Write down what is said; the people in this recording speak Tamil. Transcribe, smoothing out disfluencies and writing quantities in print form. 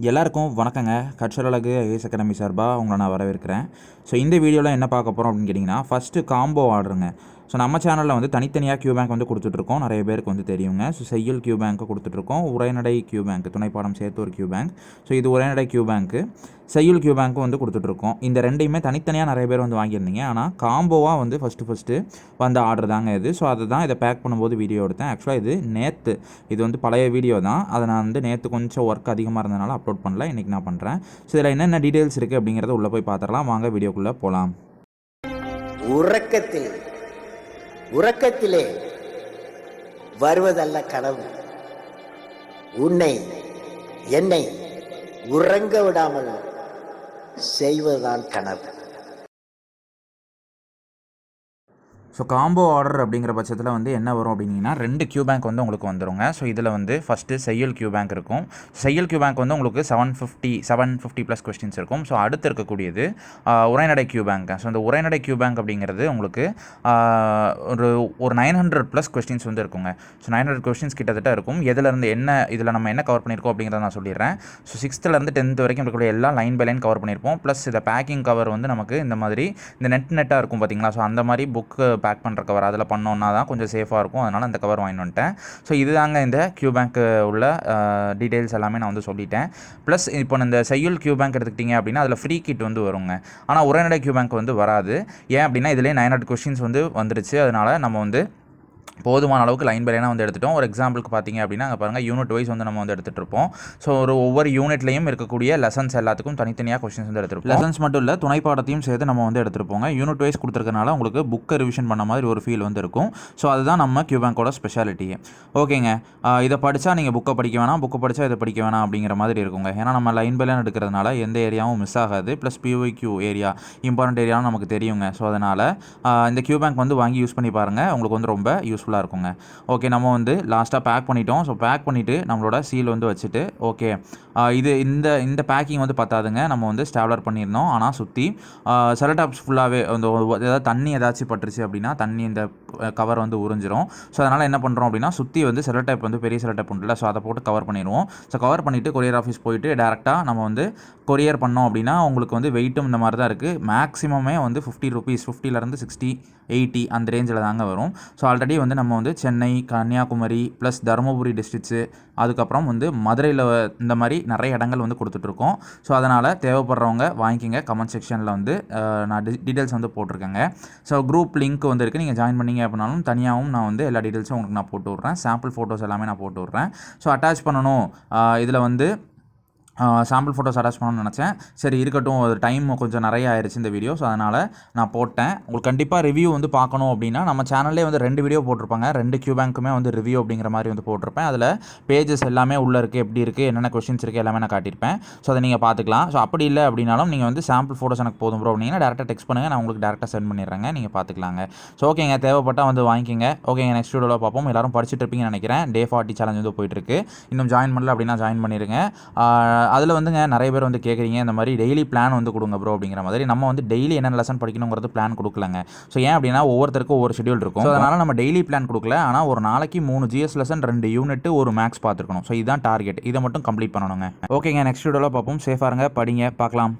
எல்லாருக்கும் வணக்கங்க. கற்றல் அழகு ஐஏஎஸ் அகாடமி சார்பாக உங்களை நான் வரவேற்கிறேன். ஸோ இந்த வீடியோவில் என்ன பார்க்க போகிறோம் அப்படின்னு கேட்டிங்கன்னா, ஃபஸ்ட்டு காம்போ ஆர்டருங்க. ஸோ நம்ம சேனலில் வந்து தனித்தனியாக கியூ பேங்க் வந்து கொடுத்துட்ருக்கோம். நிறைய பேருக்கு வந்து தெரியுங்க. ஸோ செய்யுள் கியூ பேங்க்கு கொடுத்துட்ருக்கோம். உரைநடை கியூ பேங்க், துணைப்பாடம் சேர்த்து ஒரு கியூ பேங்க். ஸோ இது உரைநடை கியூ பேங்க்கு, செய்யுள் கியூ பேங்க்கும் வந்து கொடுத்துட்ருக்கோம். இந்த ரெண்டையுமே தனித்தனியாக நிறைய பேர் வந்து வாங்கியிருந்தீங்க. ஆனால் காம்போவாக வந்து ஃபஸ்ட்டு வந்த ஆர்டர் தாங்க இது. ஸோ அதை தான் இதை பேக் பண்ணும்போது வீடியோ எடுத்தேன். ஆக்சுவலாக இது வந்து பழைய வீடியோ தான். அதை நான் வந்து நேற்று கொஞ்சம் ஒர்க் அதிகமாக இருந்ததுனால அப்லோட் பண்ணல. இன்றைக்கி நான் பண்ணுறேன். ஸோ இதில் என்னென்ன டீட்டெயில்ஸ் இருக்குது அப்படிங்கிறத உள்ளே போய் பார்த்துடலாம். வாங்க வீடியோக்குள்ளே போகலாம். உறக்கத்திலே வருவதல்ல கனவு, உன்னை என்னை உறங்க விடாமல் செய்வதுதான் கனவு. ஸோ காம்போ ஆர்டர் அப்படிங்கிற பட்சத்தில் வந்து என்ன வரும் அப்படின்னா, 2 கியூ பேங்க் வந்து உங்களுக்கு வந்துடுங்க. ஸோ இதில் வந்து ஃபஸ்ட்டு செய்யுள் கியூ பேங்க் இருக்கும். செய்யுள் கியூ பேங்க் வந்து உங்களுக்கு 750 ப்ளஸ் கொஸ்டின்ஸ் இருக்கும். ஸோ அடுத்து இருக்கக்கூடியது உரைநடை கியூ பேங்க். ஸோ இந்த உரைநடை கியூ பேங்க் அப்படிங்கிறது உங்களுக்கு ஒரு 900 ப்ளஸ் கொஸ்டின்ஸ் வந்து இருக்குங்க. ஸோ 900 கொஸ்டின்ஸ் கிட்டத்தட்ட இருக்கும். இதில் நம்ம என்ன கவர் பண்ணியிருக்கோம் அப்படிங்கிறத நான் சொல்லிடுறேன். ஸோ 6th to 10th வரைக்கும் இருக்கக்கூடிய எல்லாம் லைன் பை லைன் கவர் பண்ணியிருப்போம். ப்ளஸ் இதை பேக்கிங் கவர் வந்து நமக்கு இந்த மாதிரி இந்த நெட்டாக இருக்கும் பார்த்தீங்களா. ஸோ அந்த மாதிரி புக்கு பேக் பண்ணுற கவர் அதில் பண்ணோன்னா தான் கொஞ்சம் சேஃபாக இருக்கும். அதனால் அந்த கவர் வாங்கிட்டு வந்துட்டேன். ஸோ இதுதாங்க இந்த கியூ பேங்க்கு உள்ள டீட்டெயில்ஸ் எல்லாமே நான் வந்து சொல்லிட்டேன். ப்ளஸ் இப்போ இந்த செய்யுள் கியூ பேங்க் எடுத்துக்கிட்டிங்க அப்படின்னா அதில் ஃப்ரீ கிட் வந்து வருங்க. ஆனால் உரைநடை கியூ பேங்க் வந்து வராது. ஏன் அப்படின்னா இதிலே 900 கொஸ்டின்ஸ் வந்து வந்துருச்சு. அதனால் நம்ம வந்து போதுமான அளவுக்கு லைன் பை லைனாக வந்து எடுத்துட்டோம். ஒரு எக்ஸாம்பிளுக்கு பார்த்தீங்க அப்படின்னா அங்கே பாருங்கள், யூனிட் வைஸ் வந்து நம்ம வந்து எடுத்துகிட்டு இருப்போம். ஸோ ஒவ்வொரு யூனிட்லையும் இருக்கக்கூடிய லெசன்ஸ் எல்லாத்துக்கும் தனித்தனியாக கொஸ்டின்ஸ் வந்து எடுத்துருப்போம். லெசன்ஸ் மட்டும் இல்லை, துணைப்பாடத்தையும் சேர்த்து நம்ம வந்து எடுத்துருப்போங்க. யூனிட் வைஸ் கொடுத்துருக்கனால உங்களுக்கு புக்கை ரிவிஷன் பண்ண மாதிரி ஒரு ஃபீல் வந்து இருக்கும். ஸோ அதுதான் நம்ம கியூ பேங்கோட ஸ்பெஷாலிட்டியே. ஓகேங்க, இதை படித்தா நீங்கள் புக்கை படிக்க வேணாம், புக்கை படித்தா இதை படிக்க வேணாம் அப்படிங்கிற மாதிரி இருக்குங்க. ஏன்னா நம்ம லைன் பை லைன் எடுக்கிறதுனால எந்த ஏரியாவும் மிஸ் ஆகாது. ப்ளஸ் பிஒய்க்யூ ஏரியா இம்பார்ட்டன்ட் ஏரியாவும் நமக்கு தெரியுங்க. ஸோ அதனால் இந்த கியூ பேங்க் வந்து வாங்கி யூஸ் பண்ணி பாருங்கள். உங்களுக்கு வந்து ரொம்ப யூஸ்ஃபுல்லாக இருக்குங்க. ஓகே, நம்ம வந்து லாஸ்ட்டாக பேக் பண்ணிட்டோம். ஸோ பேக் பண்ணிவிட்டு நம்மளோட சீல் வந்து வச்சுட்டு, ஓகே இந்த பேக்கிங் வந்து பத்தாதுங்க. நம்ம வந்து ஸ்டாப்லர் பண்ணியிருந்தோம். ஆனால் சுற்றி செலோடேப்ஸ் ஃபுல்லாகவே அந்த ஏதாவது தண்ணி ஏதாச்சும் பட்டுருச்சு அப்படின்னா தண்ணி இந்த கவர் வந்து உறிஞ்சிரும். ஸோ அதனால் என்ன பண்ணுறோம் அப்படின்னா, சுற்றி வந்து செலோடேப் வந்து பெரிய செலோடேப் உண்டுல்ல, ஸோ அதை போட்டு கவர் பண்ணிடுவோம். ஸோ கவர் பண்ணிவிட்டு கொரியர் ஆஃபீஸ் போயிட்டு டேரெக்டாக நம்ம வந்து கொரியர் பண்ணோம் அப்படின்னா உங்களுக்கு வந்து வெயிட்டும் இந்த மாதிரி தான் இருக்குது. மேக்ஸிமமே வந்து 50 rupees, 50லேருந்து 60, 80 அந்த ரேஞ்சில் தாங்க வரும். ஸோ ஆல்ரெடி வந்து நம்ம வந்து சென்னை, கன்னியாகுமரி ப்ளஸ் தருமபுரி டிஸ்ட்ரிக்ட்ஸு, அதுக்கப்புறம் வந்து மதுரையில் இந்த மாதிரி நிறைய இடங்கள் வந்து கொடுத்துட்ருக்கோம். ஸோ அதனால் தேவைப்படுறவங்க வாங்கிக்கிங்க. கமெண்ட் செக்ஷனில் வந்து நான் டீட்டெயில்ஸ் வந்து போட்டிருக்கேங்க. ஸோ குரூப் லிங்க் வந்து இருக்குது. நீங்கள் ஜாயின் பண்ணிங்க அப்படின்னாலும் தனியாகவும் நான் வந்து எல்லா டீட்டெயில்ஸும் உங்களுக்கு நான் போட்டு விட்றேன். சாம்பிள் ஃபோட்டோஸ் எல்லாமே நான் போட்டு விட்றேன். ஸோ அட்டாச் பண்ணணும், இதில் வந்து சாம்பிள் ஃபோட்டோஸ் அட்டாச் பண்ணணும்னு நினச்சேன். சரி இருக்கட்டும், ஒரு டைம் கொஞ்சம் நிறைய ஆயிடுச்சு இந்த வீடியோ. ஸோ அதனால் நான் போட்டேன். உங்களுக்கு கண்டிப்பாக ரிவ்யூ வந்து பார்க்கணும் அப்படின்னா நம்ம சேனல்லே வந்து 2 வீடியோ போட்டிருப்பாங்க. 2 கியூ பேங்க்குமே வந்து ரிவ்யூ அப்படிங்கிற மாதிரி வந்து போட்டிருப்பேன். அதில் பேஜஸ் எல்லாமே உள்ளே இருக்குது, எப்படி இருக்குது, என்னென்ன கொஸ்டின்ஸ் இருக்குது எல்லாமே நான் காட்டியிருப்பேன். ஸோ அதை நீங்கள் பார்த்துக்கலாம். ஸோ அப்படி இல்லை அப்படின்னாலும் நீங்கள் வந்து சாம்பிள் ஃபோட்டோஸ் எனக்கு போதும் ப்ரோ அப்படின்னா டேரெக்டாக டெக்ஸ்ட் பண்ணுங்கள், நான் உங்களுக்கு டேரெக்டாக சென்ட் பண்ணிடுறேங்க, நீங்கள் பார்த்துக்கலாங்க. ஸோ ஓகேங்க, தேவைப்பட்டால் வந்து வாங்கிக்கிங்க. ஓகேங்க, நெக்ஸ்ட் வீடியோவில் பார்ப்போம். எல்லாரும் படிச்சுட்டு இருப்பீங்கன்னு நினைக்கிறேன். Day 40 சேலஞ்ச் வந்து போயிட்டுருக்கு. இன்னும் ஜாயின் பண்ணல அப்படின்னா ஜாயின் பண்ணிடுங்க. அதில் வந்துங்க நிறைய பேர் வந்து கேட்குறீங்க, இந்த மாதிரி டெய்லி பிளான் வந்து கொடுங்க ப்ரோ அப்படிங்கிற மாதிரி. நம்ம வந்து டெய்லி என்னென்ன லெசன் படிக்கணுங்கிறது பிளான் கொடுக்கலங்க. ஸோ ஏன் அப்படின்னா ஒவ்வொருத்தருக்கும் ஒவ்வொரு ஷெடியூல் இருக்கும். ஸோ அதனால் நம்ம டெய்லி பிளான் கொடுக்கல. ஆனால் ஒரு நாளைக்கு 3 GS லெசன், 2 யூனிட், ஒரு மேக்ஸ் பார்த்துருக்கணும். ஸோ இதுதான் டார்கெட். இதை மட்டும் கம்ப்ளீட் பண்ணணுங்க. ஓகேங்க, நெக்ஸ்ட் வீடியோவில் பார்ப்போம். சேஃபாக இருங்க, படிங்க, பார்க்கலாம்.